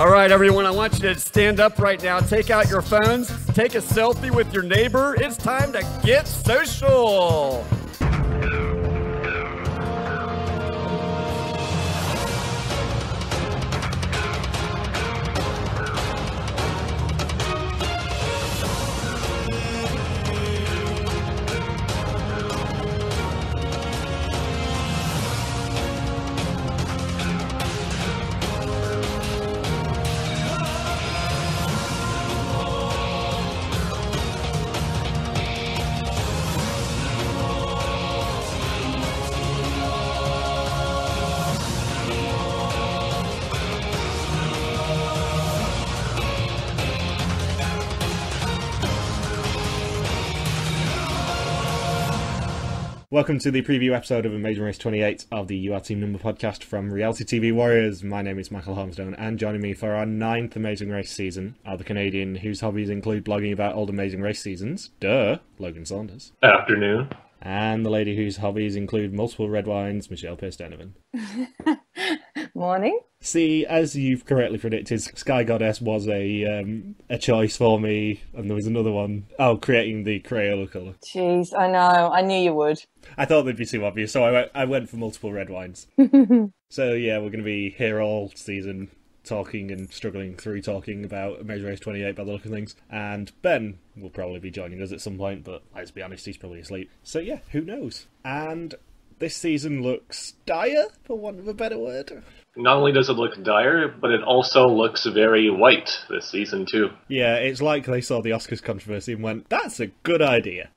All right, everyone, I want you to stand up right now. Take out your phones. Take a selfie with your neighbor. It's time to get social. Welcome to the preview episode of Amazing Race 28 of the UR Team Number podcast from Reality TV Warriors. My name is Michael Harmstone, and joining me for our 9th Amazing Race season are the Canadian whose hobbies include blogging about old Amazing Race seasons, Logan Saunders. Afternoon. And the lady whose hobbies include multiple red wines, Michelle Pierce-Donovan. Morning. See, as you've correctly predicted, Sky Goddess was a choice for me, and there was another one. Oh, creating the Crayola colour. Jeez, I know. I knew you would. I thought they'd be too obvious, so I went for multiple red wines. So yeah, we're going to be here all season talking and struggling through talking about Amazing Race 28 by the look of things. And Ben will probably be joining us at some point, but let's be honest, he's probably asleep. So yeah, who knows? And this season looks dire, for want of a better word. Not only does it look dire, but it also looks very white this season too. Yeah, it's like they saw the Oscars controversy and went, that's a good idea.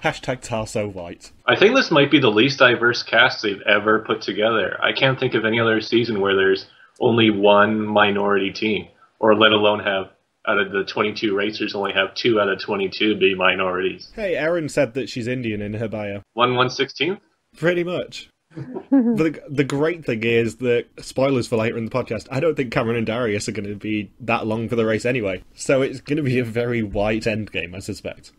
Hashtag Tarso White. I think this might be the least diverse cast they've ever put together. I can't think of any other season where there's only one minority team, or let alone have, out of the 22 racers, only have 2 out of 22 be minorities. Hey, Erin said that she's Indian in her bio. 1/116th? Pretty much. The great thing is that, spoilers for later in the podcast, I don't think Cameron and Darius are going to be that long for the race anyway. So it's going to be a very white endgame, I suspect.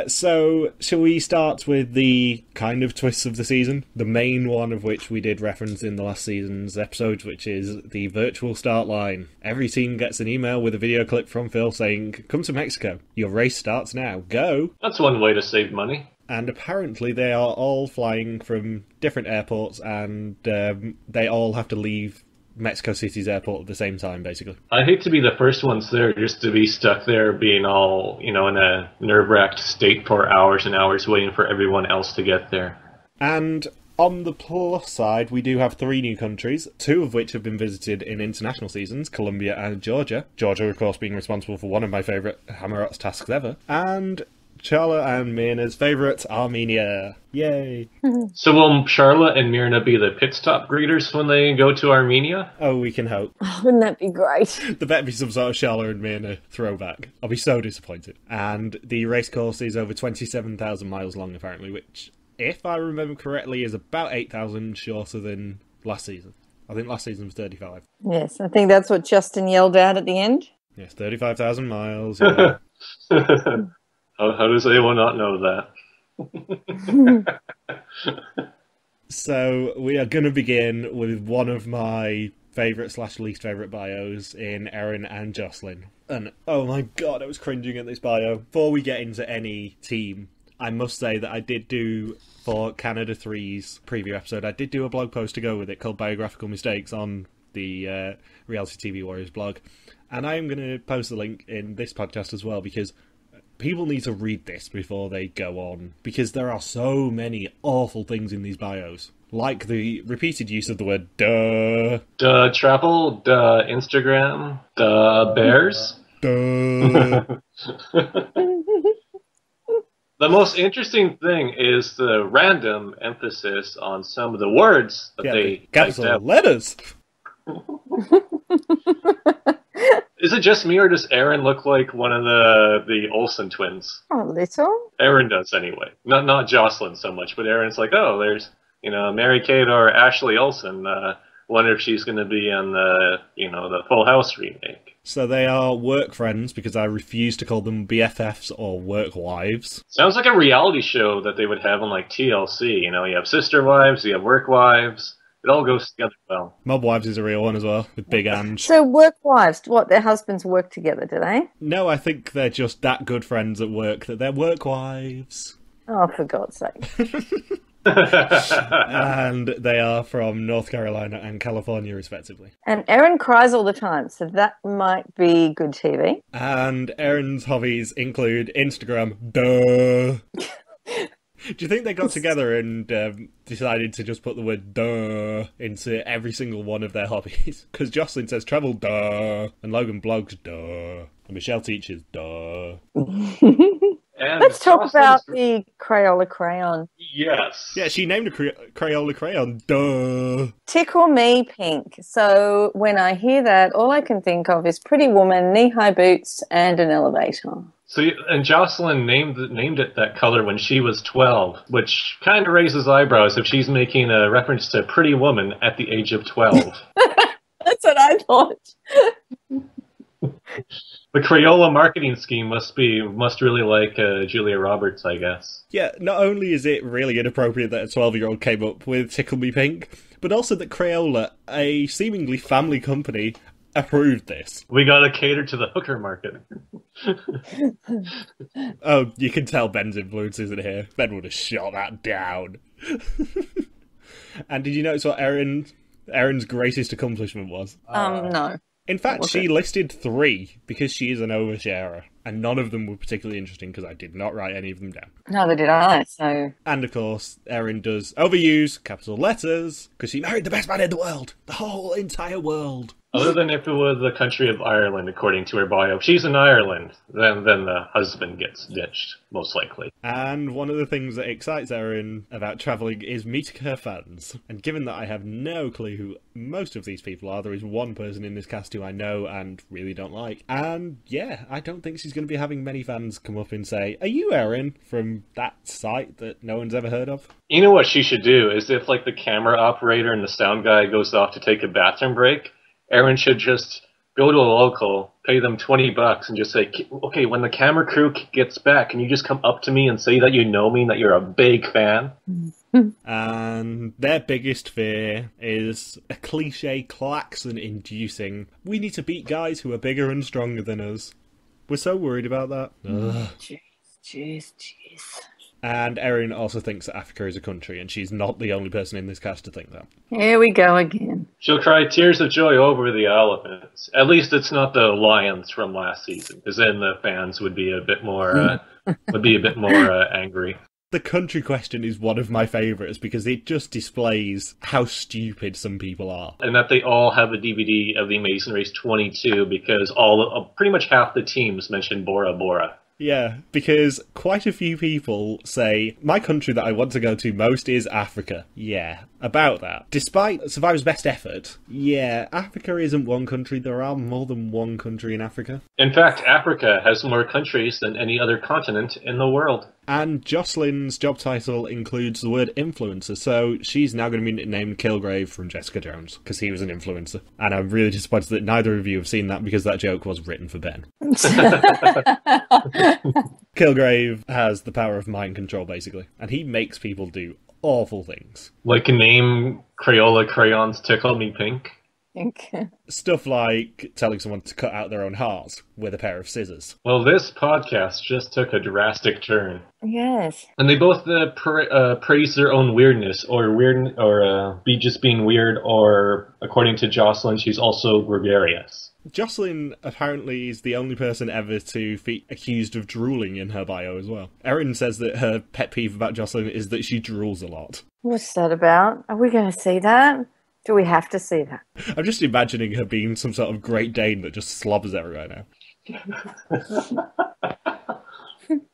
So, shall we start with the kind of twists of the season? The main one of which we did reference in the last season's episode, which is the virtual start line. Every team gets an email with a video clip from Phil saying, come to Mexico, your race starts now, go! That's one way to save money. And apparently they are all flying from different airports, and they all have to leave Mexico City's airport at the same time, basically. I hate to be the first ones there, just to be stuck there being all, in a nerve-wracked state for hours and hours waiting for everyone else to get there. And on the plus side, we do have 3 new countries, 2 of which have been visited in international seasons, Colombia and Georgia. Georgia, of course, being responsible for one of my favourite Hammerot's tasks ever. And Charlotte and Myrna's favourite, Armenia. Yay! So will Charlotte and Myrna be the pit stop greeters when they go to Armenia? Oh, we can hope. Oh, wouldn't that be great? There better be some sort of Charlotte and Myrna throwback. I'll be so disappointed. And the race course is over 27,000 miles long, apparently, which, if I remember correctly, is about 8,000 shorter than last season. I think last season was 35. Yes, I think that's what Justin yelled out at the end. Yes, 35,000 miles. Yeah. How does anyone not know that? So we are going to begin with one of my favourite / least favourite bios in Erin and Joslyn. And oh my god, I was cringing at this bio. Before we get into any team, I must say that I did do, for Canada 3's preview episode, I did do a blog post to go with it called Biographical Mistakes on the Reality TV Warriors blog. And I am going to post the link in this podcast as well, because people need to read this before they go on, because there are so many awful things in these bios. Like the repeated use of the word duh. Duh travel, duh Instagram, duh bears. Duh. The most interesting thing is the random emphasis on some of the words that they capital letters. Is it just me, or does Erin look like one of the Olsen twins? A little. Erin does, anyway. Not Joslyn so much, but Erin's like, oh, there's, Mary-Kate or Ashley Olsen. Wonder if she's going to be on the Full House remake. So they are work friends, because I refuse to call them BFFs or work wives. Sounds like a reality show that they would have on, like, TLC. You have sister wives, you have work wives, It all goes together well. Mob Wives is a real one as well, with Big Ange. So work wives, what, their husbands work together, do they? No, I think they're just that good friends at work that they're work wives. Oh, for God's sake. And they are from North Carolina and California, respectively. And Erin cries all the time, so that might be good TV. And Erin's hobbies include Instagram. Duh. Do you think they got together and decided to just put the word duh into every single one of their hobbies? Because Joslyn says travel, duh. And Logan blogs, duh. And Michelle teaches, duh. And Let's talk Joslyn's- about the Crayola crayon. Yes. Yeah, she named a Crayola crayon, duh. Tickle me pink. So when I hear that, all I can think of is Pretty Woman, knee-high boots, and an elevator. So, and Joslyn named it that color when she was 12, which kind of raises eyebrows if she's making a reference to Pretty Woman at the age of 12. That's what I thought. The Crayola marketing scheme must really like Julia Roberts, I guess. Yeah, not only is it really inappropriate that a 12-year-old came up with Tickle Me Pink, but also that Crayola, a seemingly family company, approved this. We gotta cater to the hooker market. Oh, you can tell Ben's influence isn't here. Ben would have shot that down. And did you notice what Erin's greatest accomplishment was? No. In fact, was she it? listed 3 because she is an oversharer, and none of them were particularly interesting because I did not write any of them down. Neither did I, so... And of course, Erin does overuse capital letters because she married the best man in the world, the whole entire world. Other than if it was the country of Ireland, according to her bio. If she's in Ireland, then the husband gets ditched, most likely. And one of the things that excites Erin about travelling is meeting her fans. And given that I have no clue who most of these people are, there is one person in this cast who I know and really don't like. And yeah, I don't think she's going to be having many fans come up and say, "Are you Erin?" from that site that no one's ever heard of. You know what she should do is if like the camera operator and the sound guy goes off to take a bathroom break, Erin should just go to a local, pay them $20 and just say, "Okay, when the camera crew gets back, can you just come up to me and say that you know me and that you're a big fan?" And their biggest fear is a cliche klaxon-inducing, "We need to beat guys who are bigger and stronger than us." We're so worried about that. Ugh. Jeez. And Erin also thinks that Africa is a country, and she's not the only person in this cast to think that. Here we go again. She'll cry tears of joy over the elephants. At least it's not the lions from last season, because then the fans would be a bit more angry. The country question is one of my favourites because it just displays how stupid some people are. And that they all have a DVD of The Amazing Race 22 because pretty much half the teams mention Bora Bora. Yeah, because quite a few people say, my country that I want to go to most is Africa. Yeah, about that. Despite Survivor's best effort, yeah, Africa isn't one country. There are more than one country in Africa. In fact, Africa has more countries than any other continent in the world. And Joslyn's job title includes the word influencer, so she's now going to be named Kilgrave from Jessica Jones, because he was an influencer. And I'm really disappointed that neither of you have seen that, because that joke was written for Ben. Kilgrave has the power of mind control, basically, and he makes people do awful things. Like name Crayola crayons Tickle Me Pink. Stuff like telling someone to cut out their own heart with a pair of scissors. Well, this podcast just took a drastic turn. Yes. And they both praise their own weirdness, or just being weird, or according to Joslyn, she's also gregarious. Joslyn apparently is the only person ever to be accused of drooling in her bio as well. Erin says that her pet peeve about Joslyn is that she drools a lot. What's that about? Are we going to see that? Do we have to see that? I'm just imagining her being some sort of Great Dane that just slobbers everywhere now.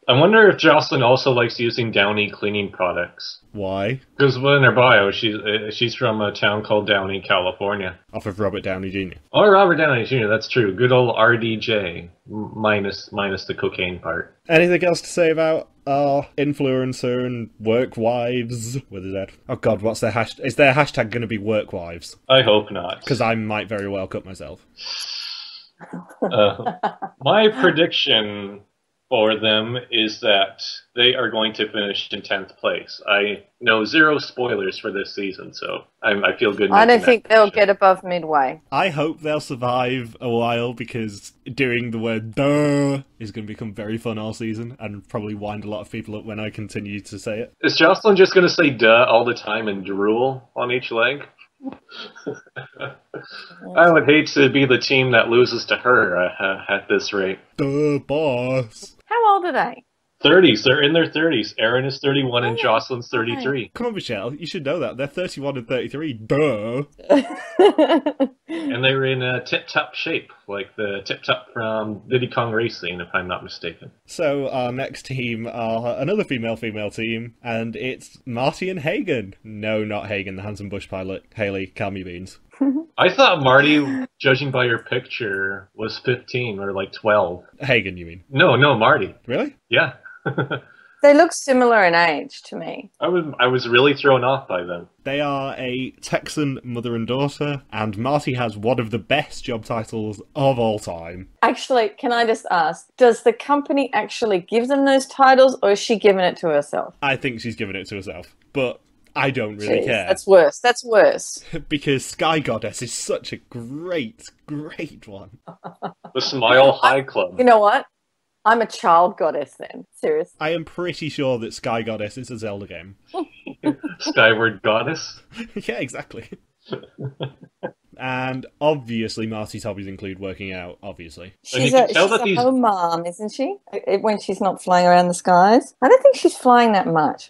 I wonder if Joslyn also likes using Downey cleaning products. Why? Because in her bio, she's from a town called Downey, California. Off of Robert Downey Jr. Or Robert Downey Jr., that's true. Good old RDJ, minus the cocaine part. Anything else to say about our influencer and work wives with his head? Oh god, what's their hashtag? Is their hashtag going to be work wives? I hope not. Because I might very well cut myself. My prediction for them is that they are going to finish in 10th place. I know zero spoilers for this season, so I feel good. I don't making that think they'll prediction. get above midway. I hope they'll survive a while because doing the word duh is going to become very fun all season and probably wind a lot of people up when I continue to say it. Is Jocelyn just going to say duh all the time and drool on each leg? I would hate to be the team that loses to her at this rate. Duh, boss. How old are they? 30s, they're in their 30s. Erin is 31 and yeah. Jocelyn's 33. Come on, Michelle, you should know that. They're 31 and 33. Duh. And they were in tip-top shape, like the tip-top from Diddy Kong Racing, if I'm not mistaken. So our next team are another female team, and it's Marty and Hagan. No, not Hagan, the handsome bush pilot. Haley, calm your beans. I thought Marty, judging by your picture, was 15 or like 12. Hagan, you mean? No, Marty. Really? Yeah. They look similar in age to me. I was really thrown off by them. They are a Texan mother and daughter, and Marty has one of the best job titles of all time. Actually, can I just ask, does the company actually give them those titles, or is she giving it to herself? I think she's given it to herself, but I don't really Jeez, care. That's worse. That's worse. Because Sky Goddess is such a great one. The Smile High Club. You know what? I'm a child goddess then. Seriously. I am pretty sure that Sky Goddess is a Zelda game. Skyward Goddess. Yeah, exactly. And obviously Marty's hobbies include working out, obviously. She's can a tell that these- home mom, isn't she? When she's not flying around the skies. I don't think she's flying that much.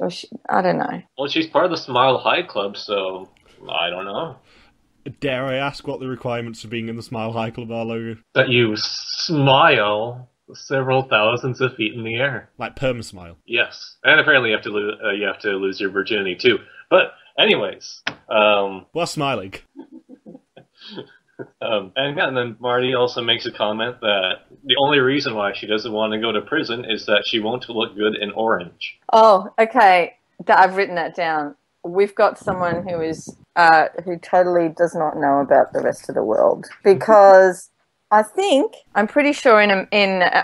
I don't know. Well, she's part of the Smile High Club, so I don't know. Dare I ask what the requirements for being in the Smile High Club are, Logan? That you smile several thousands of feet in the air. Like perma-smile. Yes, and apparently you have to lose your virginity too. But anyways, While smiling. and then Marty also makes a comment that the only reason why she doesn't want to go to prison is that she won't look good in orange. Oh, okay. I've written that down. We've got someone who is who totally does not know about the rest of the world, because I'm pretty sure in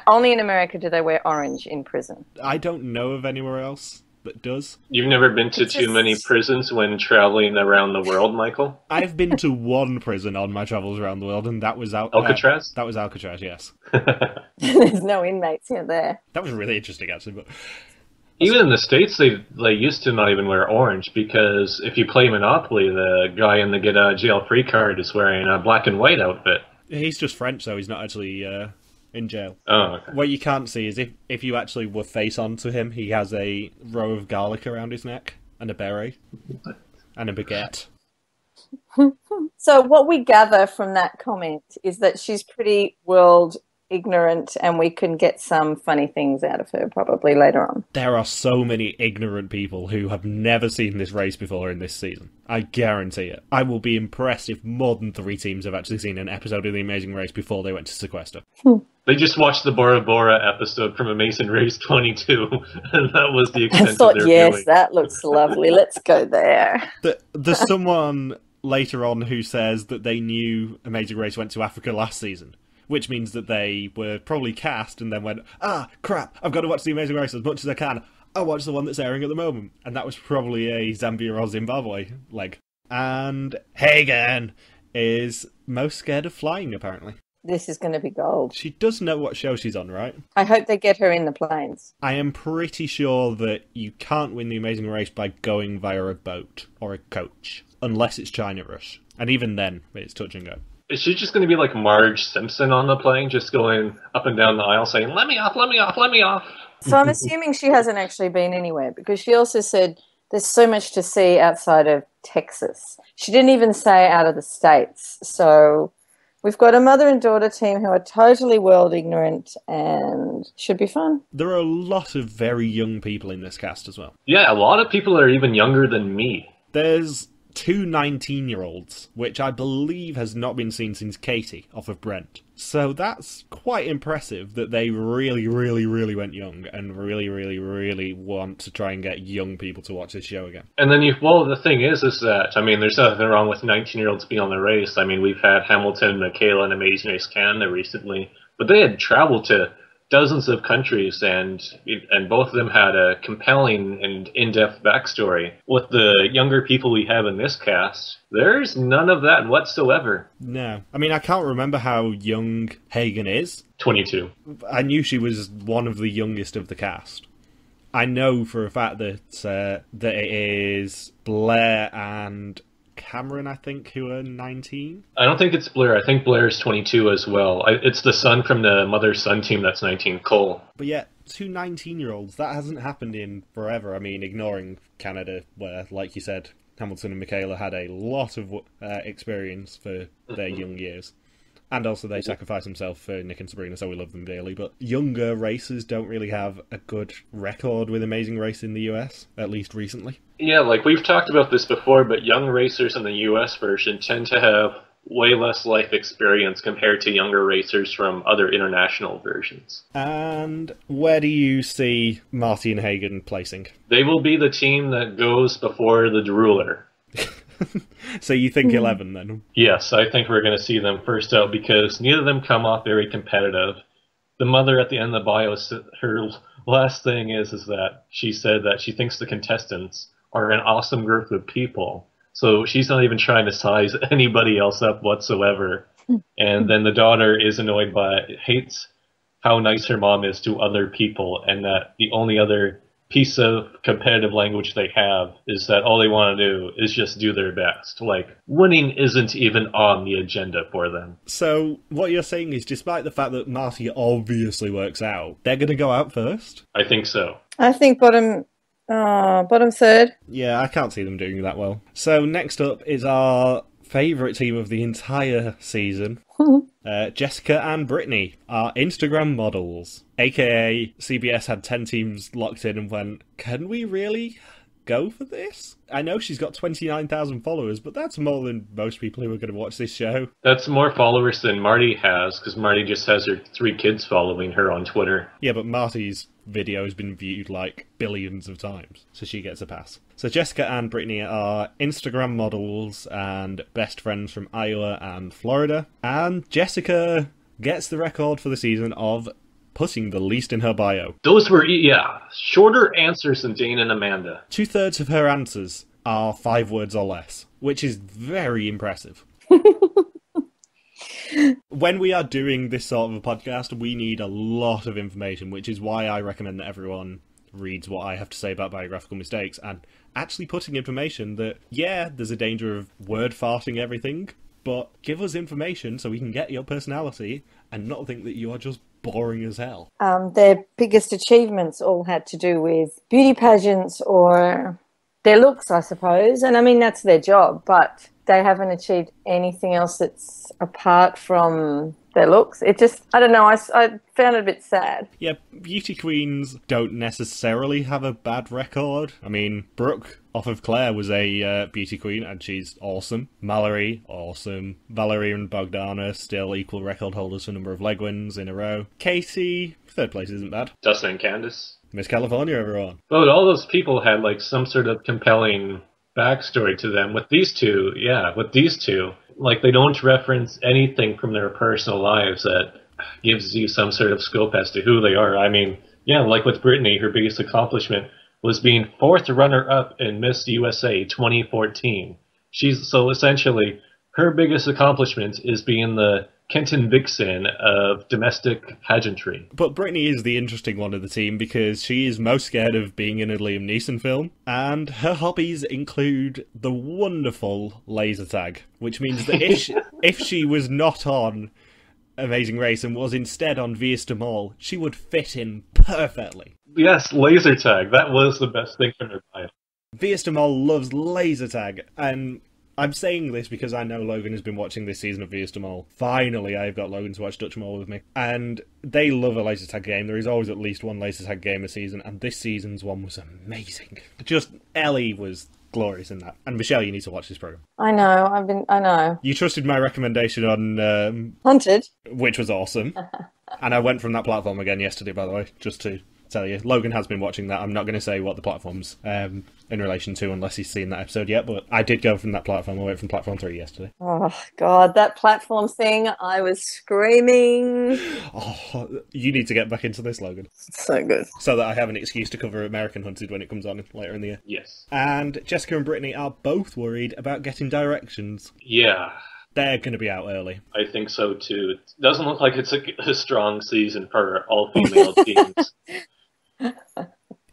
only in America do they wear orange in prison. I don't know of anywhere else that does. You've never been to too many prisons when traveling around the world, Michael? I've been to one prison on my travels around the world, and that was Alcatraz? That was Alcatraz, yes. There's no inmates here there. That was really interesting, actually. But Even in the States, they used to not even wear orange, because if you play Monopoly, the guy in the get out of jail free card is wearing a black and white outfit. he's just French, so he's not actually in jail. Oh, okay. What you can't see is if you actually were face on to him, he has a row of garlic around his neck, and a beret, and a baguette. So what we gather from that comment is that she's pretty world ignorant, and we can get some funny things out of her probably later on. There are so many ignorant people who have never seen this race before in this season. I guarantee it. I will be impressed if more than 3 teams have actually seen an episode of The Amazing Race before they went to sequester. They just watched the Bora Bora episode from Amazing Race 22, and that was the extent I thought, of their yes, viewing. that looks lovely. Let's go there. There's someone later on who says that they knew Amazing Race went to Africa last season, which means that they were probably cast and then went, crap, I've got to watch The Amazing Race as much as I can. I'll watch the one that's airing at the moment. And that was probably a Zambia or Zimbabwe leg. And Hagan is most scared of flying, apparently. This is going to be gold. She does know what show she's on, right? I hope they get her in the planes. I am pretty sure that you can't win The Amazing Race by going via a boat or a coach, unless it's China Rush. And even then, it's touch and go. Is she just going to be like Marge Simpson on the plane, just going up and down the aisle saying, let me off, let me off, let me off? So I'm assuming she hasn't actually been anywhere, because she also said there's so much to see outside of Texas. She didn't even say out of the States. So we've got a mother and daughter team who are totally world ignorant and should be fun. There are a lot of very young people in this cast as well. Yeah, a lot of people are even younger than me. There's 2 19-year-olds, which I believe has not been seen since Katie off of Brent. So that's quite impressive that they really, really, really went young and really, really, really want to try and get young people to watch this show again. And then the thing is that, I mean, there's nothing wrong with 19-year-olds being on the race. I mean, we've had Hamilton, Michaela, and Amazing Race Canada recently, but they had traveled to dozens of countries, and both of them had a compelling and in-depth backstory. With the younger people we have in this cast, there's none of that whatsoever. No. I mean, I can't remember how young Hagan is. 22. I knew she was one of the youngest of the cast. I know for a fact that that it is Blair and Cameron, I think, who are 19. I don't think it's Blair. I think Blair's 22 as well. It's the son from the mother-son team that's 19, Cole. But yeah, two 19-year-olds. That hasn't happened in forever. I mean, ignoring Canada, where, like you said, Hamilton and Michaela had a lot of experience for their young years. And also they sacrificed themselves for Nick and Sabrina, so we love them dearly. But younger racers don't really have a good record with Amazing Race in the US, at least recently. Yeah, like we've talked about this before, but young racers in the US version tend to have way less life experience compared to younger racers from other international versions. And where do you see Marty and Hagan placing? They will be the team that goes before the ruler. So you think 11 then? Yes, I think we're going to see them first out because neither of them come off very competitive. The mother at the end of the bio, her last thing is that she said that she thinks the contestants are an awesome group of people. So she's not even trying to size anybody else up whatsoever. And then the daughter is annoyed hates how nice her mom is to other people, and that the only other piece of competitive language they have is that all they want to do is just do their best. Like, winning isn't even on the agenda for them. So what you're saying is, despite the fact that Marty obviously works out, they're going to go out first? I think so. I think bottom third. Yeah, I can't see them doing that well. So next up is our favourite team of the entire season. Jessica and Brittany are Instagram models, aka CBS had 10 teams locked in and went, can we really go for this? I know she's got 29,000 followers, but that's more than most people who are going to watch this show. That's more followers than Marty has, because Marty just has her 3 kids following her on Twitter. Yeah, but Marty's video has been viewed like billions of times, so she gets a pass. So Jessica and Brittany are Instagram models and best friends from Iowa and Florida. And Jessica gets the record for the season of putting the least in her bio. Those were, shorter answers than Dane and Amanda. 2/3 of her answers are 5 words or less, which is very impressive. When we are doing this sort of a podcast, we need a lot of information, which is why I recommend that everyone reads what I have to say about biographical mistakes and actually putting information that, yeah, there's a danger of word farting everything, but give us information so we can get your personality and not think that you are just boring as hell. Their biggest achievements all had to do with beauty pageants or their looks, I suppose. And I mean, that's their job, but they haven't achieved anything else that's apart from their looks. It just, I don't know, I found it a bit sad. Yeah, beauty queens don't necessarily have a bad record. I mean, Brooke off of Claire was a beauty queen, and she's awesome. Mallory, awesome. Valerie and Bogdana, still equal record holders for number of leg wins in a row. Katie, 3rd place isn't bad. Dustin and Candace. Miss California, everyone. But all those people had like some sort of compelling backstory to them. With these two, like they don't reference anything from their personal lives that gives you some sort of scope as to who they are. I mean, yeah, like with Brittany, her biggest accomplishment was being 4th runner-up in Miss USA 2014. So essentially, her biggest accomplishment is being the Kynt Vyxsin of domestic pageantry. But Brittany is the interesting one of the team because she is most scared of being in a Liam Neeson film, and her hobbies include the wonderful laser tag, which means that if she was not on Amazing Race and was instead on Fiesta Mall, she would fit in perfectly. Yes, laser tag. That was the best thing from her bio. Fiesta Mall loves laser tag, and I'm saying this because I know Logan has been watching this season of Fiesta Mall. Finally, I've got Logan to watch Dutch Mall with me. And they love a laser tag game. There is always at least one laser tag game a season, and this season's one was amazing. Just, Ellie was glorious in that. And Michelle, you need to watch this program. I know. You trusted my recommendation on Hunted, which was awesome. And I went from that platform again yesterday, by the way, just to tell you. Logan has been watching that. I'm not going to say what the platform's in relation to unless he's seen that episode yet, but I did go from that platform. I went from platform 3 yesterday. Oh, God, that platform thing, I was screaming. Oh, you need to get back into this, Logan. So good. So that I have an excuse to cover American Hunted when it comes on later in the year. Yes. And Jessica and Brittany are both worried about getting directions. Yeah. They're going to be out early. I think so too. It doesn't look like it's a strong season for all-female teams.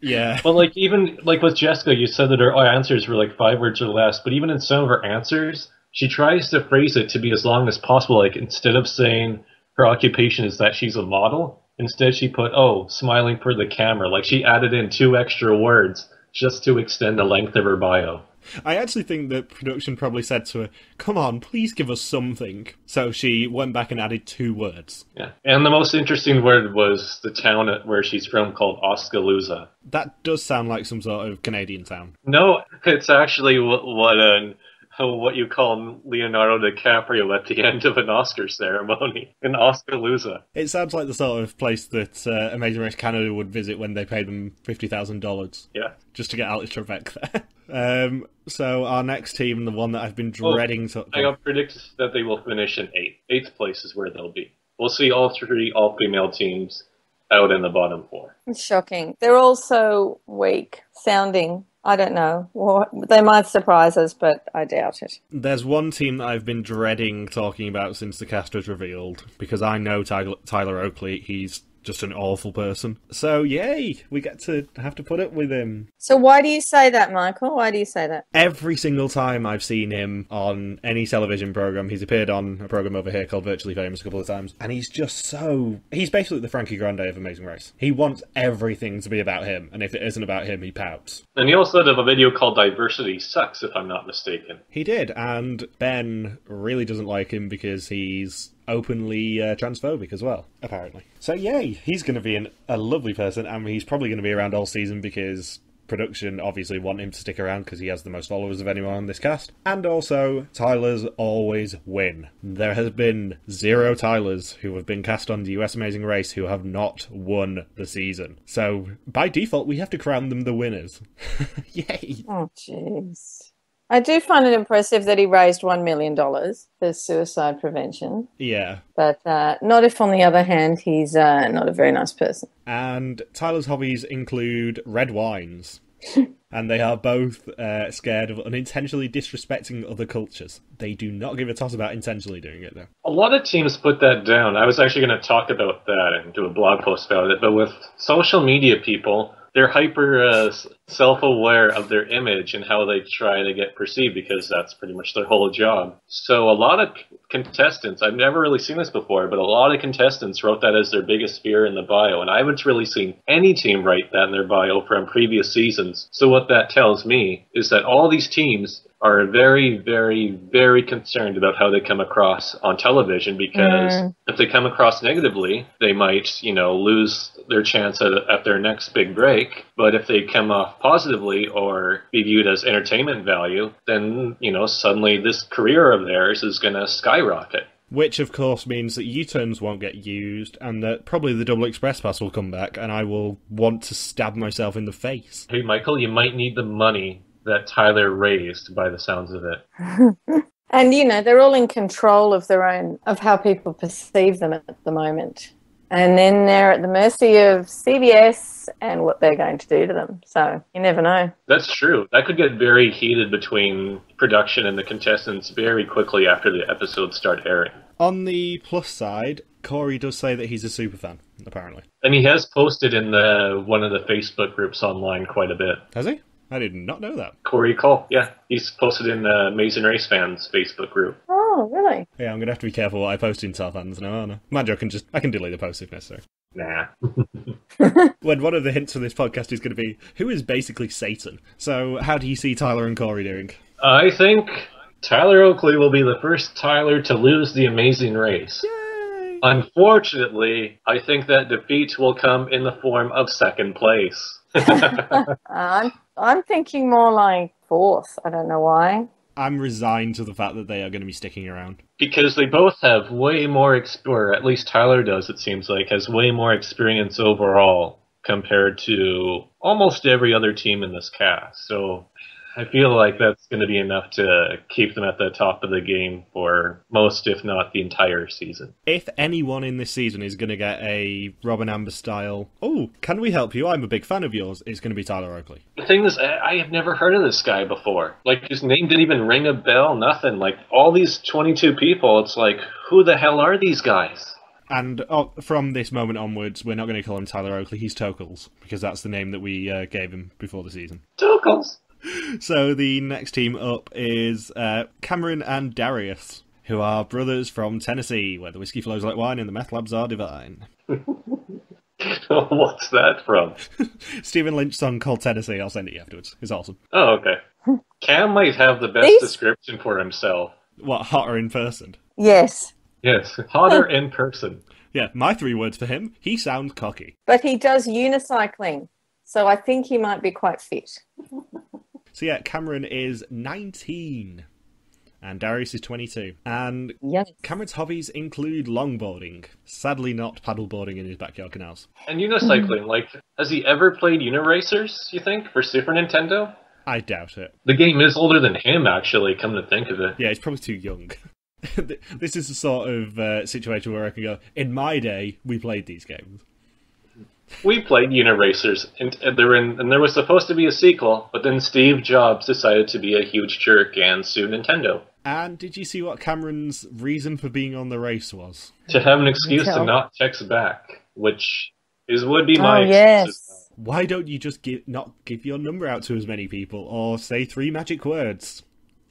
Yeah. But even with Jessica, you said that her answers were 5 words or less, but even in some of her answers, she tries to phrase it to be as long as possible. Instead of saying her occupation is that she's a model, instead she put, smiling for the camera. She added in 2 extra words just to extend the length of her bio. I actually think that production probably said to her, come on, please give us something. So she went back and added 2 words. Yeah. And the most interesting word was the town where she's from, called Oskaloosa. That does sound like some sort of Canadian town. No, it's actually what you call Leonardo DiCaprio at the end of an Oscar ceremony in Oskaloosa. It sounds like the sort of place that Amazing Race Canada would visit when they paid them $50,000. Yeah. Just to get Alex Trebek there. So our next team, the one that I've been dreading to... I predict that they will finish in 8th. 8th place is where they'll be. We'll see all 3 all-female teams out in the bottom 4. It's shocking. They're all so weak sounding. I don't know. They might surprise us, but I doubt it. There's one team that I've been dreading talking about since the cast was revealed, because I know Tyler Oakley, he's just an awful person. So, yay! We get to have to put up with him. So why do you say that, Michael? Why do you say that? Every single time I've seen him on any television program, he's appeared on a program over here called Virtually Famous a couple of times, and he's just so... He's basically the Frankie Grande of Amazing Race. He wants everything to be about him, and if it isn't about him, he pouts. And he also did a video called Diversity Sucks, if I'm not mistaken. He did, and Ben really doesn't like him because he's openly transphobic as well, apparently. So yay, he's going to be a lovely person, and he's probably going to be around all season because production obviously want him to stick around because he has the most followers of anyone on this cast. And also, Tylers always win. There has been 0 Tylers who have been cast on the US Amazing Race who have not won the season. So, by default, we have to crown them the winners. Yay! Oh, jeez. I do find it impressive that he raised $1 million for suicide prevention. Yeah. But not if, on the other hand, he's not a very nice person. And Tyler's hobbies include red wines. And they are both scared of unintentionally disrespecting other cultures. They do not give a toss about intentionally doing it, though. A lot of teams put that down. I was actually going to talk about that and do a blog post about it. But with social media people, they're hyper self-aware of their image and how they try to get perceived because that's pretty much their whole job. So a lot of contestants, I've never really seen this before, but a lot of contestants wrote that as their biggest fear in the bio. And I haven't really seen any team write that in their bio from previous seasons. So what that tells me is that all these teams are very, very, very concerned about how they come across on television because if they come across negatively, they might, lose their chance at their next big break. But if they come off positively or be viewed as entertainment value, then, suddenly this career of theirs is going to skyrocket. Which, of course, means that U-turns won't get used, and that probably the double express pass will come back, and I will want to stab myself in the face. Hey, Michael, you might need the money that Tyler raised by the sounds of it. And, they're all in control of of how people perceive them at the moment. And then they're at the mercy of CBS and what they're going to do to them. So you never know. That's true. That could get very heated between production and the contestants very quickly after the episodes start airing. On the plus side, Korey does say that he's a superfan, apparently. And he has posted in one of the Facebook groups online quite a bit. Has he? I did not know that. Korey Cole, yeah. He's posted in the Amazing Race fans Facebook group. Oh, really? Yeah, I'm going to have to be careful what I post in South Fans now, aren't I? Mind you, I can delete the post if necessary. Nah. When one of the hints of this podcast is going to be, who is basically Satan? So, how do you see Tyler and Korey doing? I think Tyler Oakley will be the first Tyler to lose the Amazing Race. Yay! Unfortunately, I think that defeat will come in the form of second place. I'm thinking more like 4th. I don't know why. I'm resigned to the fact that they are going to be sticking around. Because they both have way more, or at least Tyler does, it seems like, has way more experience overall compared to almost every other team in this cast. So I feel like that's going to be enough to keep them at the top of the game for most, if not the entire season. If anyone in this season is going to get a Robin Amber style, "Oh, can we help you? I'm a big fan of yours," it's going to be Tyler Oakley. The thing is, I have never heard of this guy before. Like, his name didn't even ring a bell, nothing. Like, all these 22 people, it's like, who the hell are these guys? And from this moment onwards, we're not going to call him Tyler Oakley, he's Tokels, because that's the name that we gave him before the season. Tokels! So the next team up is Cameron and Darius, who are brothers from Tennessee, where the whiskey flows like wine and the meth labs are divine. What's that from? Stephen Lynch song called Tennessee. I'll send it you afterwards. It's awesome. Oh, okay. Cam might have the best description for himself. What, hotter in person? Yes. Yes, hotter in person. Yeah, my 3 words for him, he sounds cocky. But he does unicycling, so I think he might be quite fit. So yeah, Cameron is 19 and Darius is 22. And Yes. Cameron's hobbies include longboarding. Sadly not paddleboarding in his backyard canals. And unicycling, like, has he ever played Uniracers, you think, for Super Nintendo? I doubt it. The game is older than him, actually, come to think of it. Yeah, he's probably too young. This is the sort of situation where I can go, in my day, we played these games. We played Uniracers, and there was supposed to be a sequel, but then Steve Jobs decided to be a huge jerk and sue Nintendo. And did you see what Cameron's reason for being on the race was? To have an excuse to not text back, which would be my excuse yes. as well. Why don't you just not give your number out to as many people, or say 3 magic words?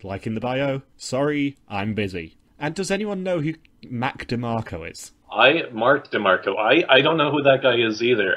Like in the bio, sorry, I'm busy. And does anyone know who Mac DeMarco is? Mark DeMarco. I don't know who that guy is either.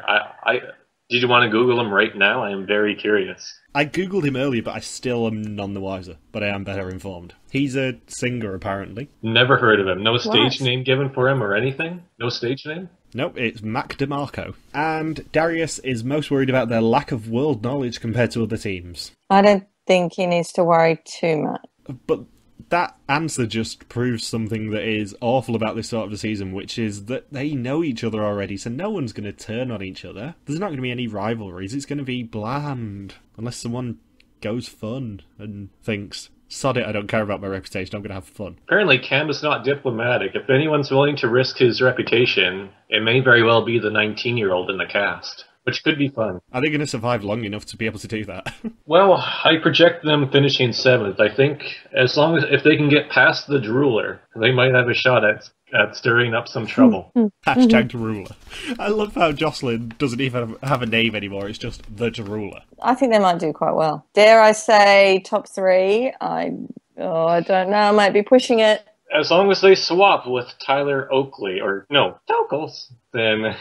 Did you want to Google him right now? I am very curious. I googled him earlier, but I still am none the wiser. But I am better informed. He's a singer, apparently. Never heard of him. No stage What? name given for him or anything? No stage name? Nope, it's Mac DeMarco. And Darius is most worried about their lack of world knowledge compared to other teams. I don't think he needs to worry too much. But that answer just proves something that is awful about this sort of the season, which is that they know each other already, so no one's going to turn on each other. There's not going to be any rivalries. It's going to be bland. Unless someone goes fun and thinks, sod it, I don't care about my reputation, I'm going to have fun. Apparently Cam is not diplomatic. If anyone's willing to risk his reputation, it may very well be the 19-year-old in the cast. Which could be fun. Are they going to survive long enough to be able to do that? Well, I project them finishing 7th. I think if they can get past the drooler, they might have a shot at stirring up some trouble. Hashtag Drooler. I love how Joslyn doesn't even have a name anymore, it's just the Drooler. I think they might do quite well. Dare I say top 3? I don't know. I might be pushing it. As long as they swap with Tyler Oakley, or no, Tokels, then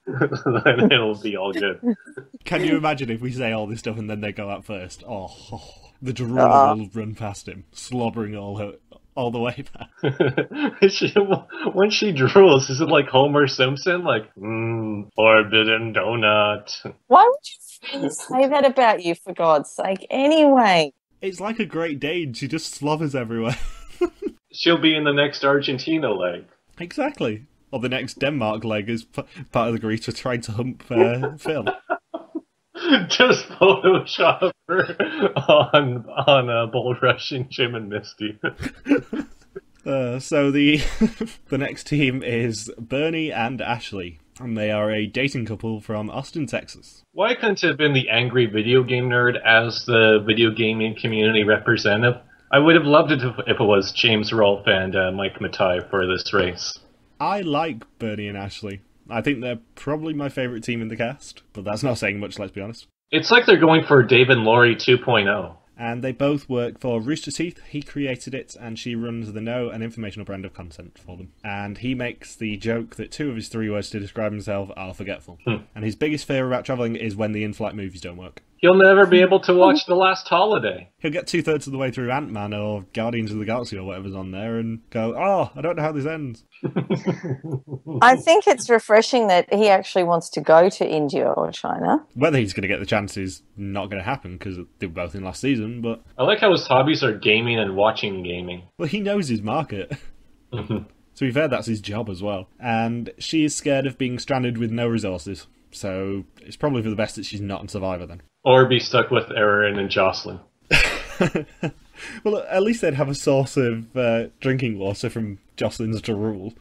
it'll be all good. Can you imagine if we say all this stuff and then they go out first? Oh, the Drooler will run past him, slobbering all the way back. When she drools, is it like Homer Simpson? Like, forbidden donut. Why would you say that about you, for God's sake? Anyway. It's like a Great Dane, she just slobbers everywhere. She'll be in the next Argentina leg. Exactly. Or the next Denmark leg is part of the Greece for trying to hump Phil. Just Photoshop her on Bull Rushing Jim and Misty. So the next team is Burnie and Ashley, and they are a dating couple from Austin, Texas. Why couldn't it have been the angry video game nerd as the video gaming community representative? I would have loved it if it was James Rolfe and Mike Matai for this race. I like Burnie and Ashley. I think they're probably my favourite team in the cast, but that's not saying much, let's be honest. It's like they're going for Dave and Laurie 2.0. And they both work for Rooster Teeth. He created it, and she runs the Know, an informational brand of content for them. And he makes the joke that 2 of his 3 words to describe himself are forgetful. And his biggest fear about travelling is when the in-flight movies don't work. He'll never be able to watch The Last Holiday. He'll get 2/3 of the way through Ant-Man or Guardians of the Galaxy or whatever's on there and go, oh, I don't know how this ends. I think it's refreshing that he actually wants to go to India or China. Whether he's going to get the chance is not going to happen because they were both in last season, but... I like how his hobbies are gaming and watching gaming. Well, he knows his market. To be fair, that's his job as well. And she is scared of being stranded with no resources. So it's probably for the best that she's not on Survivor then. Or be stuck with Erin and Joslyn. Well, at least they'd have a source of drinking water from Jocelyn's drool.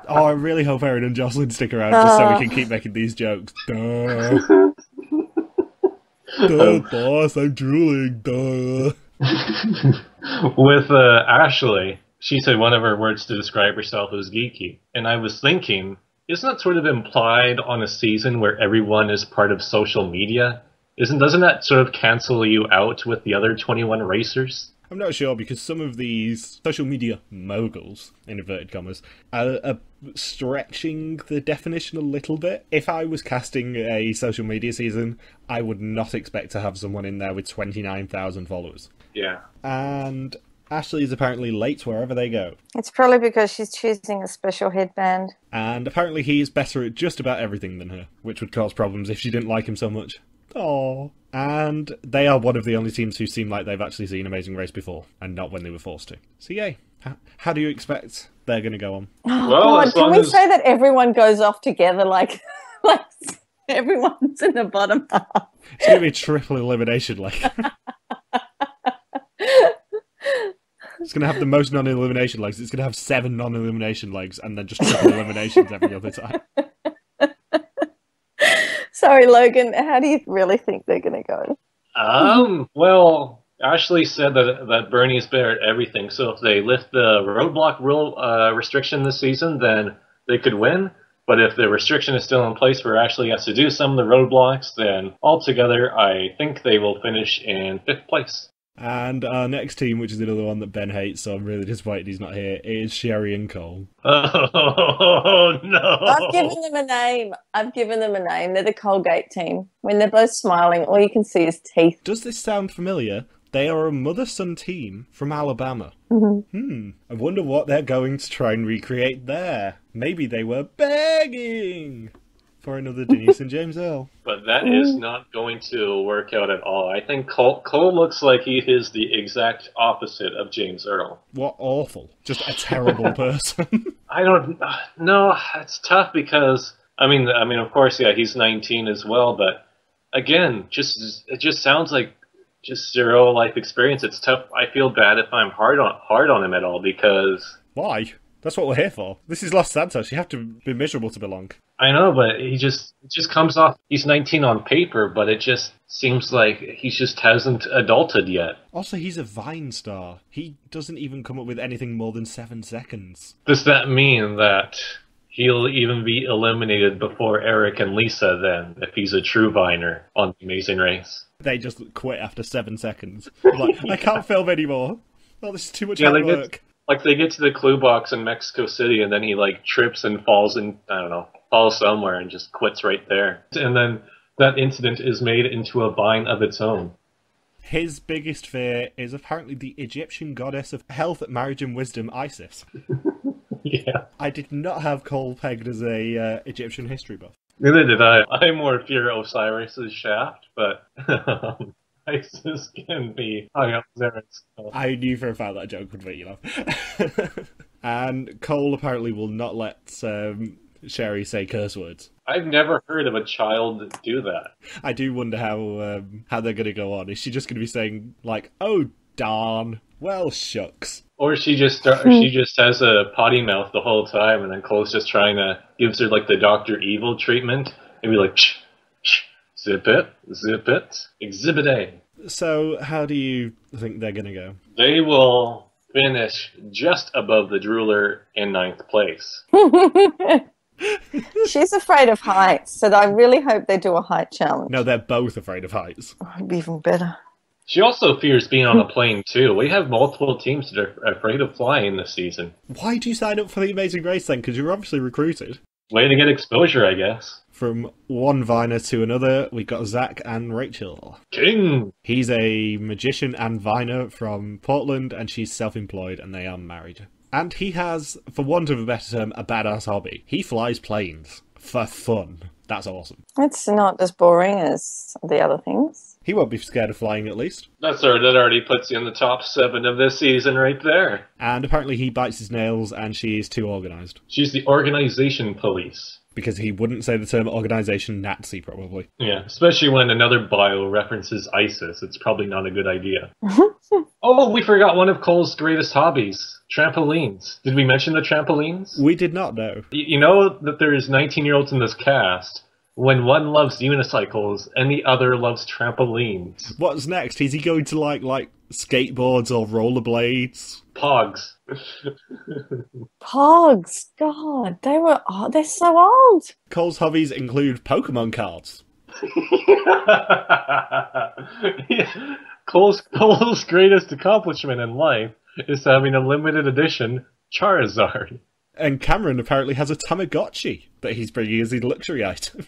Oh, I really hope Erin and Joslyn stick around just so we can keep making these jokes. Duh. Duh, boss, I'm drooling. Duh. With Ashley, she said one of her words to describe herself was geeky. And I was thinking, isn't that sort of implied on a season where everyone is part of social media? Doesn't that sort of cancel you out with the other 21 racers? I'm not sure, because some of these social media moguls, in inverted commas, are stretching the definition a little bit. If I was casting a social media season, I would not expect to have someone in there with 29,000 followers. Yeah. And Ashley is apparently late wherever they go. It's probably because she's choosing a special headband. And apparently he is better at just about everything than her, which would cause problems if she didn't like him so much. Aww. And they are one of the only teams who seem like they've actually seen Amazing Race before, and not when they were forced to. So yay. How do you expect they're going to go on? Oh, well, God, can we say that everyone goes off together like everyone's in the bottom half? It's going to be a triple elimination, like. It's going to have the most non-elimination legs. It's going to have 7 non-elimination legs, and then just triple eliminations every other time. Sorry, Logan, how do you really think they're going to go? Well, Ashley said that Burnie is better at everything, so if they lift the roadblock rule restriction this season, then they could win. But if the restriction is still in place where Ashley has to do some of the roadblocks, then altogether I think they will finish in 5th place. And our next team, which is another one that Ben hates, so I'm really disappointed he's not here, is Sherry and Cole. Oh, no. I've given them a name. They're the Colgate team. When they're both smiling, all you can see is teeth. Does this sound familiar? They are a mother-son team from Alabama. I wonder what they're going to try and recreate there. Maybe they were begging for another Denise and James Earl. But that is not going to work out at all. I think Cole looks like he is the exact opposite of James Earl. What awful. Just a terrible person. I don't know. It's tough because, I mean, of course, yeah, he's 19 as well. But again, it just sounds like just zero life experience. It's tough. I feel bad if I'm hard on him at all because... Why? That's what we're here for. This is Los Santos. You have to be miserable to belong. I know, but it just comes off. He's 19 on paper, but it just seems like he just hasn't adulted yet. Also, he's a Vine star. He doesn't even come up with anything more than 7 seconds. Does that mean that he'll even be eliminated before Eric and Lisa then, if he's a true Viner on The Amazing Race? They just quit after 7 seconds. Like, I can't film anymore. Oh, this is too much hard work. They get to the clue box in Mexico City, and then he trips and falls falls somewhere and just quits right there. And then that incident is made into a Vine of its own. His biggest fear is apparently the Egyptian goddess of health, marriage, and wisdom, Isis. Yeah. I did not have Cole pegged as a Egyptian history buff. Neither did I. I more fear Osiris's shaft, but Isis can be hung up there. I knew for a fact that joke would make you laugh. And Cole apparently will not let Sherry say curse words. I've never heard of a child do that. I do wonder how they're going to go on. Is she just going to be saying, like, oh, darn, well, shucks? Or she just has a potty mouth the whole time, and then Cole's just gives her the Dr. Evil treatment, and be like, shh, shh, zip it, exhibit A. So, how do you think they're going to go? They will finish just above the drooler in 9th place. She's afraid of heights, so I really hope they do a height challenge. No, they're both afraid of heights. Oh, it'd be even better. She also fears being on a plane, too. We have multiple teams that are afraid of flying this season. Why do you sign up for The Amazing Race, then? Because you're obviously recruited. Way to get exposure, I guess. From one Viner to another, we got Zach and Rachel. King! He's a magician and Viner from Portland, and she's self-employed, and they are married. And he has, for want of a better term, a badass hobby. He flies planes. For fun. That's awesome. It's not as boring as the other things. He won't be scared of flying, at least. That already puts you in the top 7 of this season right there. And apparently he bites his nails and she is too organised. She's the organization police. Because he wouldn't say the term organisation Nazi, probably. Yeah, especially when another bio references ISIS. It's probably not a good idea. Oh, we forgot one of Cole's greatest hobbies. Trampolines. Did we mention the trampolines? We did not know. You know that there's 19-year-olds in this cast when one loves unicycles and the other loves trampolines. What's next? Is he going to like skateboards or rollerblades? Pogs. Pogs, God, they're so old. Cole's hobbies include Pokemon cards. Yeah. Cole's greatest accomplishment in life is having a limited edition Charizard. And Cameron apparently has a Tamagotchi that he's bringing as his luxury item.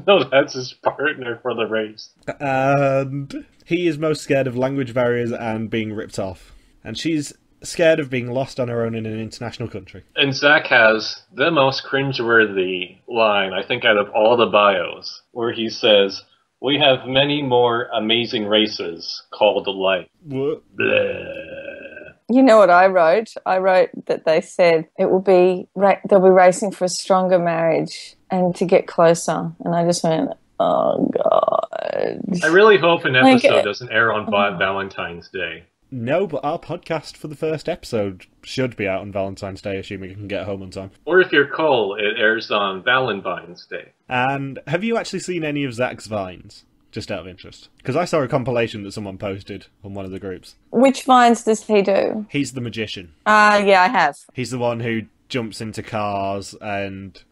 No, that's his partner for the race. And he is most scared of language barriers and being ripped off. And she's scared of being lost on her own in an international country. And Zach has the most cringeworthy line, I think, out of all the bios, where he says, "We have many more amazing races called life." What? Bleh. You know what I wrote? I wrote that they said they'll be racing for a stronger marriage and to get closer. And I just went, oh, God. I really hope an episode doesn't air on Valentine's Day. No, but our podcast for the first episode should be out on Valentine's Day, assuming it can get home on time. Or if you're Cole, it airs on Valentine's Day. And have you actually seen any of Zach's Vines? Just out of interest. Because I saw a compilation that someone posted on one of the groups. Which vines does he do? He's the magician. Yeah, I have. He's the one who jumps into cars and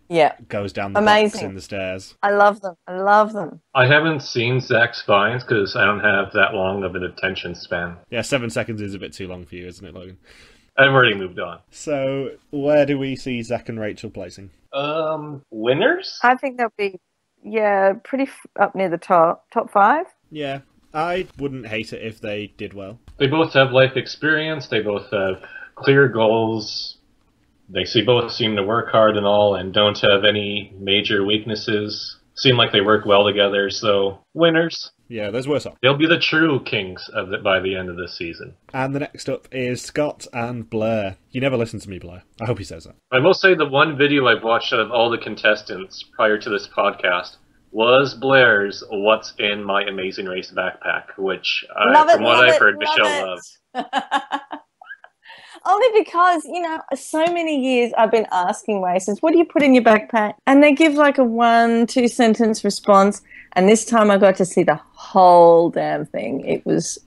goes down the box in the stairs. I love them. I love them. I haven't seen Zach's Vines because I don't have that long of an attention span. Yeah, 7 seconds is a bit too long for you, isn't it, Logan? I've already moved on. So, where do we see Zach and Rachel placing? Winners? I think they'll be, pretty up near the top 5. Yeah, I wouldn't hate it if they did well. They both have life experience. They both have clear goals. They both seem to work hard and all and don't have any major weaknesses. Seem like they work well together, so winners. Yeah, there's worse off. They'll be the true kings of it by the end of this season. And the next up is Scott and Blair. You never listen to me, Blair. I hope he says that. I will say the one video I've watched out of all the contestants prior to this podcast was Blair's What's in My Amazing Race Backpack, which, from what I've heard, Michelle loves. Only because, so many years I've been asking racers, what do you put in your backpack? And they give like a 1-2 sentence response. And this time I got to see the whole damn thing. It was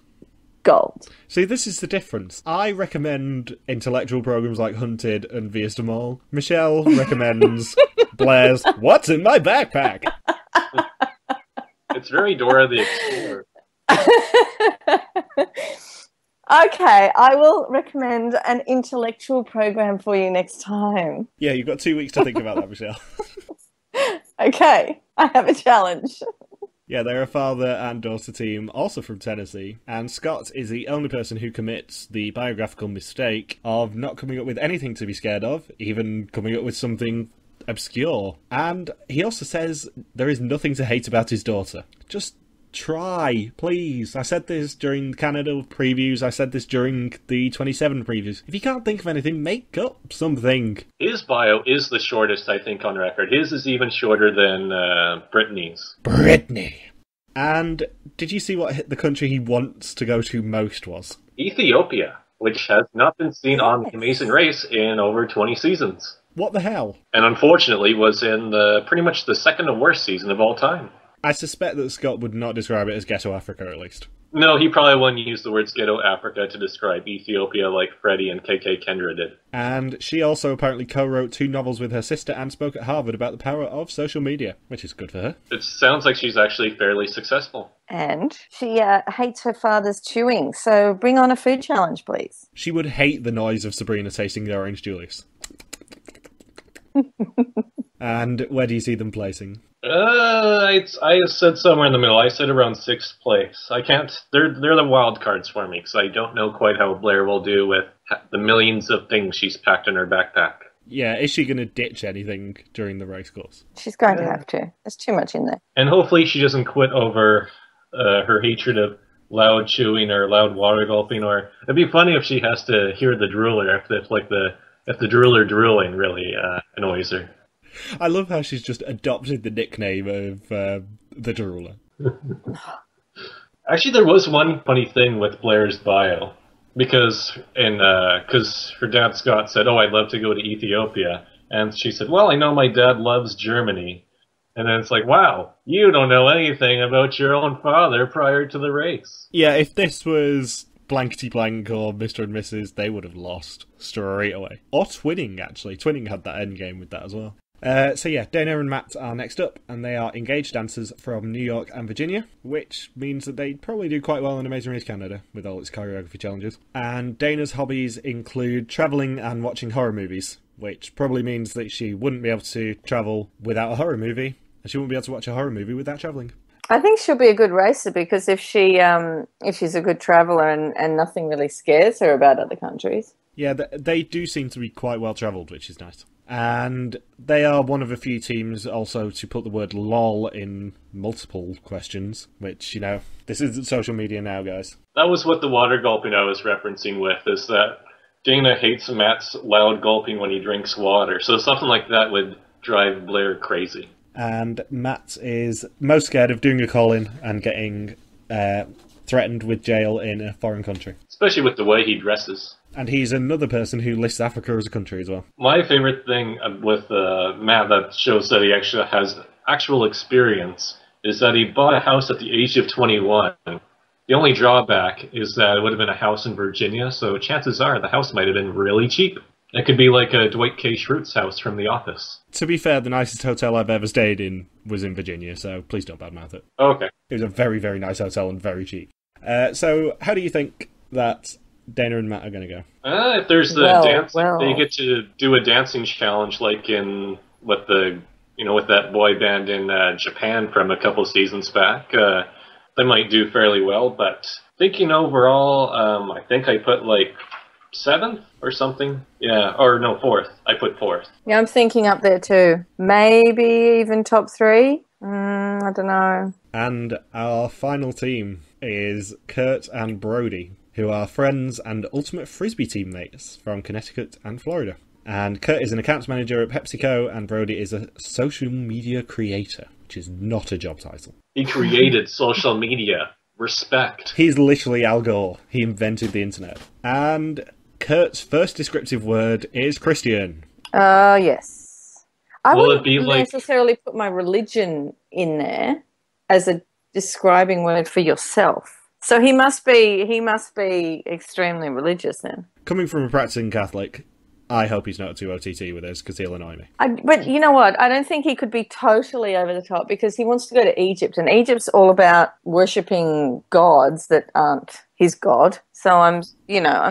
gold. See, this is the difference. I recommend intellectual programs like Hunted and Vias de Mall. Michelle recommends Blair's What's in My Backpack? It's very Dora the Explorer. Okay, I will recommend an intellectual program for you next time. Yeah, you've got 2 weeks to think about that, Michelle. Okay, I have a challenge. Yeah, they're a father and daughter team, also from Tennessee, and Scott is the only person who commits the biographical mistake of not coming up with anything to be scared of, even coming up with something obscure. And he also says there is nothing to hate about his daughter. Just try, please. I said this during the Canada previews. I said this during the 27 previews. If you can't think of anything, make up something. His bio is the shortest, I think, on record. His is even shorter than Brittany's. Brittany. And did you see what the country he wants to go to most was? Ethiopia, which has not been seen on The Amazing Race in over 20 seasons. What the hell? And unfortunately was in pretty much the second and worst season of all time. I suspect that Scott would not describe it as Ghetto Africa, at least. No, he probably wouldn't use the words Ghetto Africa to describe Ethiopia like Freddie and KK Kendra did. And she also apparently co-wrote 2 novels with her sister and spoke at Harvard about the power of social media, which is good for her. It sounds like she's actually fairly successful. And she hates her father's chewing, so bring on a food challenge, please. She would hate the noise of Sabrina tasting the orange Julius. And where do you see them placing? I said somewhere in the middle. I said around 6th place. I can't. They're the wild cards for me because I don't know quite how Blair will do with the millions of things she's packed in her backpack. Yeah, is she going to ditch anything during the race course? She's going to have to. There's too much in there. And hopefully she doesn't quit over her hatred of loud chewing or loud water gulping. Or it'd be funny if she has to hear the drooler, if the drooler drooling really annoys her. I love how she's just adopted the nickname of the drooler. Actually, there was one funny thing with Blair's bio. Because her dad Scott said, "Oh, I'd love to go to Ethiopia," and she said, "Well, I know my dad loves Germany," and then it's like, "Wow, you don't know anything about your own father prior to the race." Yeah, if this was Blankety Blank or Mr. and Mrs., they would have lost straight away. Or Twinning, actually. Twinning had that end game with that as well. So yeah, Dana and Matt are next up, and they are engaged dancers from New York and Virginia, which means that they'd probably do quite well in Amazing Race Canada, with all its choreography challenges. And Dana's hobbies include travelling and watching horror movies, which probably means that she wouldn't be able to travel without a horror movie, and she wouldn't be able to watch a horror movie without travelling. I think she'll be a good racer, because if she's a good traveller and nothing really scares her about other countries. Yeah, they do seem to be quite well travelled, which is nice. And they are one of a few teams also to put the word lol in multiple questions, which, this isn't social media now, guys. That was what the water gulping I was referencing with, is that Dana hates Matt's loud gulping when he drinks water. So something like that would drive Blair crazy. And Matt is most scared of doing a call-in and getting threatened with jail in a foreign country. Especially with the way he dresses. And he's another person who lists Africa as a country as well. My favorite thing with Matt that shows that he actually has actual experience is that he bought a house at the age of 21. The only drawback is that it would have been a house in Virginia, so chances are the house might have been really cheap. It could be like a Dwight K. Schrute's house from The Office. To be fair, the nicest hotel I've ever stayed in was in Virginia, so please don't badmouth it. Okay. It was a very, very nice hotel and very cheap. So how do you think that Dana and Matt are going to go? If there's the dance, they get to do a dancing challenge like with that boy band in Japan from a couple seasons back. They might do fairly well, but thinking overall, I think I put like 7th or something. Yeah, or no, 4th. I put 4th. Yeah, I'm thinking up there too. Maybe even top 3. I don't know. And our final team is Kynt and Brodie, who are friends and ultimate frisbee teammates from Connecticut and Florida. And Kynt is an accounts manager at PepsiCo, and Brodie is a social media creator, which is not a job title. He created social media. Respect. He's literally Al Gore. He invented the internet. And Kurt's first descriptive word is Christian. Yes. I wouldn't like necessarily put my religion in there as a describing word for yourself. So he must be extremely religious then. Coming from a practicing Catholic, I hope he's not too OTT with us, because he'll annoy me. But you know what? I don't think he could be totally over the top, because he wants to go to Egypt, and Egypt's all about worshipping gods that aren't his god. So I'm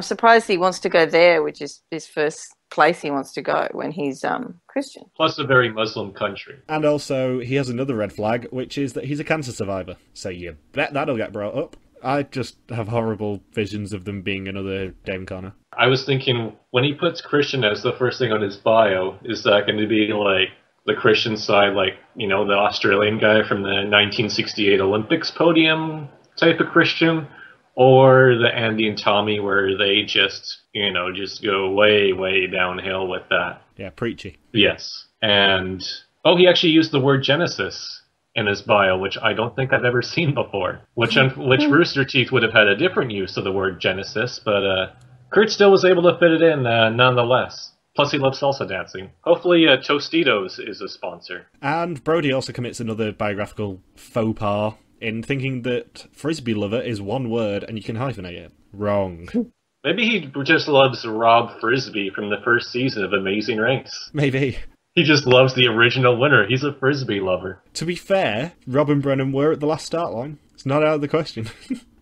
surprised he wants to go there, which is his first place he wants to go when he's Christian. Plus a very Muslim country. And also, he has another red flag, which is that he's a cancer survivor. So you bet that'll get brought up. I just have horrible visions of them being another Dame Connor. I was thinking, when he puts Christian as the first thing on his bio, is that going to be like the Christian side, like, the Australian guy from the 1968 Olympics podium type of Christian? Or the Andy and Tommy where they just go way, way downhill with that? Yeah, preachy. Yes. And, he actually used the word Genesis in his bio, which I don't think I've ever seen before. Which Rooster Teeth would have had a different use of the word Genesis, but Kynt still was able to fit it in nonetheless. Plus, he loves salsa dancing. Hopefully, Tostitos is a sponsor. And Brodie also commits another biographical faux pas in thinking that frisbee lover is one word and you can hyphenate it. Wrong. Maybe he just loves Rob Frisbee from the first season of Amazing Race. Maybe. He just loves the original winner. He's a frisbee lover. To be fair, Rob and Brennan were at the last start line. It's not out of the question.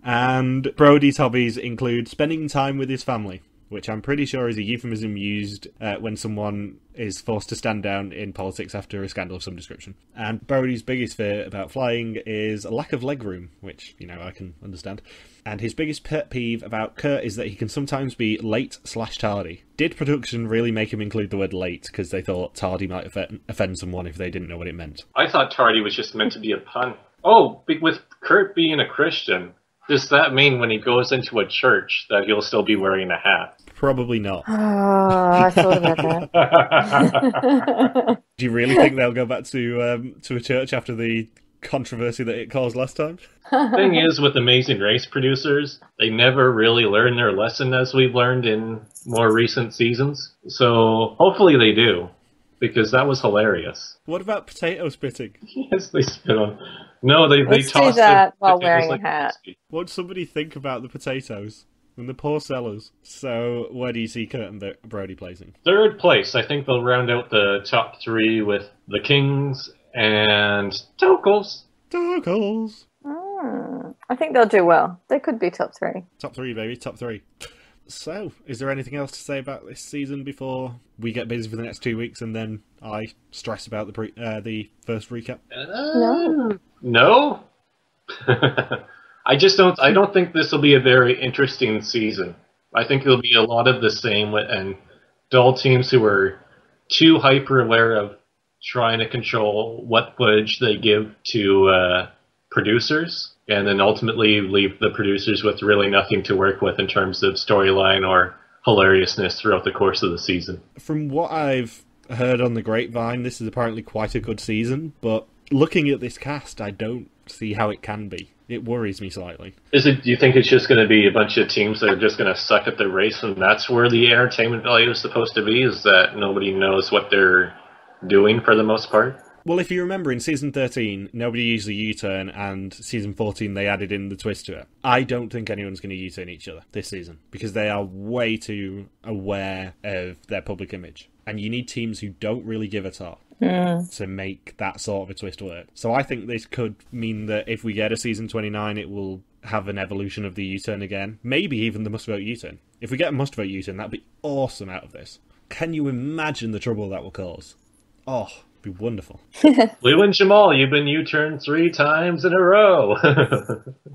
And Brodie's hobbies include spending time with his family, which I'm pretty sure is a euphemism used when someone is forced to stand down in politics after a scandal of some description. And Brodie's biggest fear about flying is a lack of legroom, which, I can understand. And his biggest pet peeve about Kynt is that he can sometimes be late/tardy. Did production really make him include the word late because they thought tardy might offend someone if they didn't know what it meant? I thought tardy was just meant to be a pun. Oh, with Kynt being a Christian, does that mean when he goes into a church that he'll still be wearing a hat? Probably not. Oh, I thought about that. Do you really think they'll go back to a church after the controversy that it caused last time? Thing is, with Amazing Race producers, they never really learn their lesson as we've learned in more recent seasons. So hopefully they do, because that was hilarious. What about potato spitting? Yes, they spit on. No, they Let's tossed do that while potatoes wearing a hat. What would somebody think about the potatoes and the poor sellers? So where do you see Kynt and Brodie placing? Third place. I think they'll round out the top three with the Kings and Tokels. Tokels. I think they'll do well. They could be top three. Top three, baby. Top three. So, is there anything else to say about this season before we get busy for the next 2 weeks and then I stress about the first recap? No. I don't think this will be a very interesting season. I think it'll be a lot of the same and dull teams who are too hyper aware of trying to control what footage they give to producers, and then ultimately leave the producers with really nothing to work with in terms of storyline or hilariousness throughout the course of the season. From what I've heard on the grapevine, this is apparently quite a good season, but looking at this cast, I don't see how it can be. It worries me slightly. Do you think it's just going to be a bunch of teams that are just going to suck at the race, and that's where the entertainment value is supposed to be, is that nobody knows what they're doing for the most part? Well, if you remember, in Season 13, nobody used the U-turn, and Season 14, they added in the twist to it. I don't think anyone's going to U-turn each other this season, because they are way too aware of their public image. And you need teams who don't really give a top to make that sort of a twist work. So I think this could mean that if we get a Season 29, it will have an evolution of the U-turn again. Maybe even the must-vote U-turn. If we get a must-vote U-turn, that'd be awesome out of this. Can you imagine the trouble that will cause? Oh, be wonderful. Lou and Jamal, you've been U-turned 3 times in a row.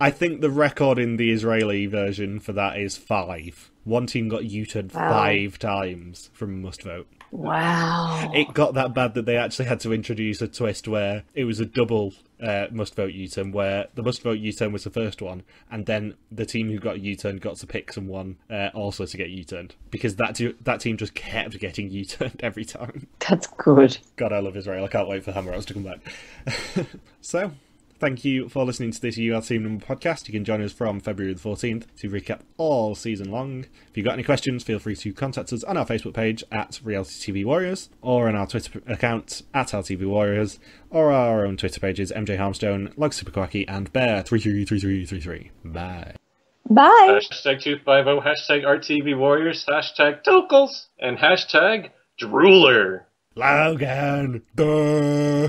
I think the record in the Israeli version for that is 5. One team got U-turned 5 times from must vote. Wow. It got that bad that they actually had to introduce a twist where it was a double must vote U-turn, where the must vote U-turn was the first one, and then the team who got U-turned got to pick someone also to get U-turned, because that team just kept getting U-turned every time. That's good. God, I love Israel. I can't wait for Hammer House to come back. So, thank you for listening to this UR Team Number podcast. You can join us from February the 14th to recap all season long. If you've got any questions, feel free to contact us on our Facebook page at Reality TV Warriors, or on our Twitter account at RTV Warriors, or our own Twitter pages, MJ Harmstone, Log Super Quacky, and Bear333333. Bye. Bye. Hashtag 250, hashtag RTV Warriors, hashtag Tokels, and hashtag Drooler. Logan. Duh.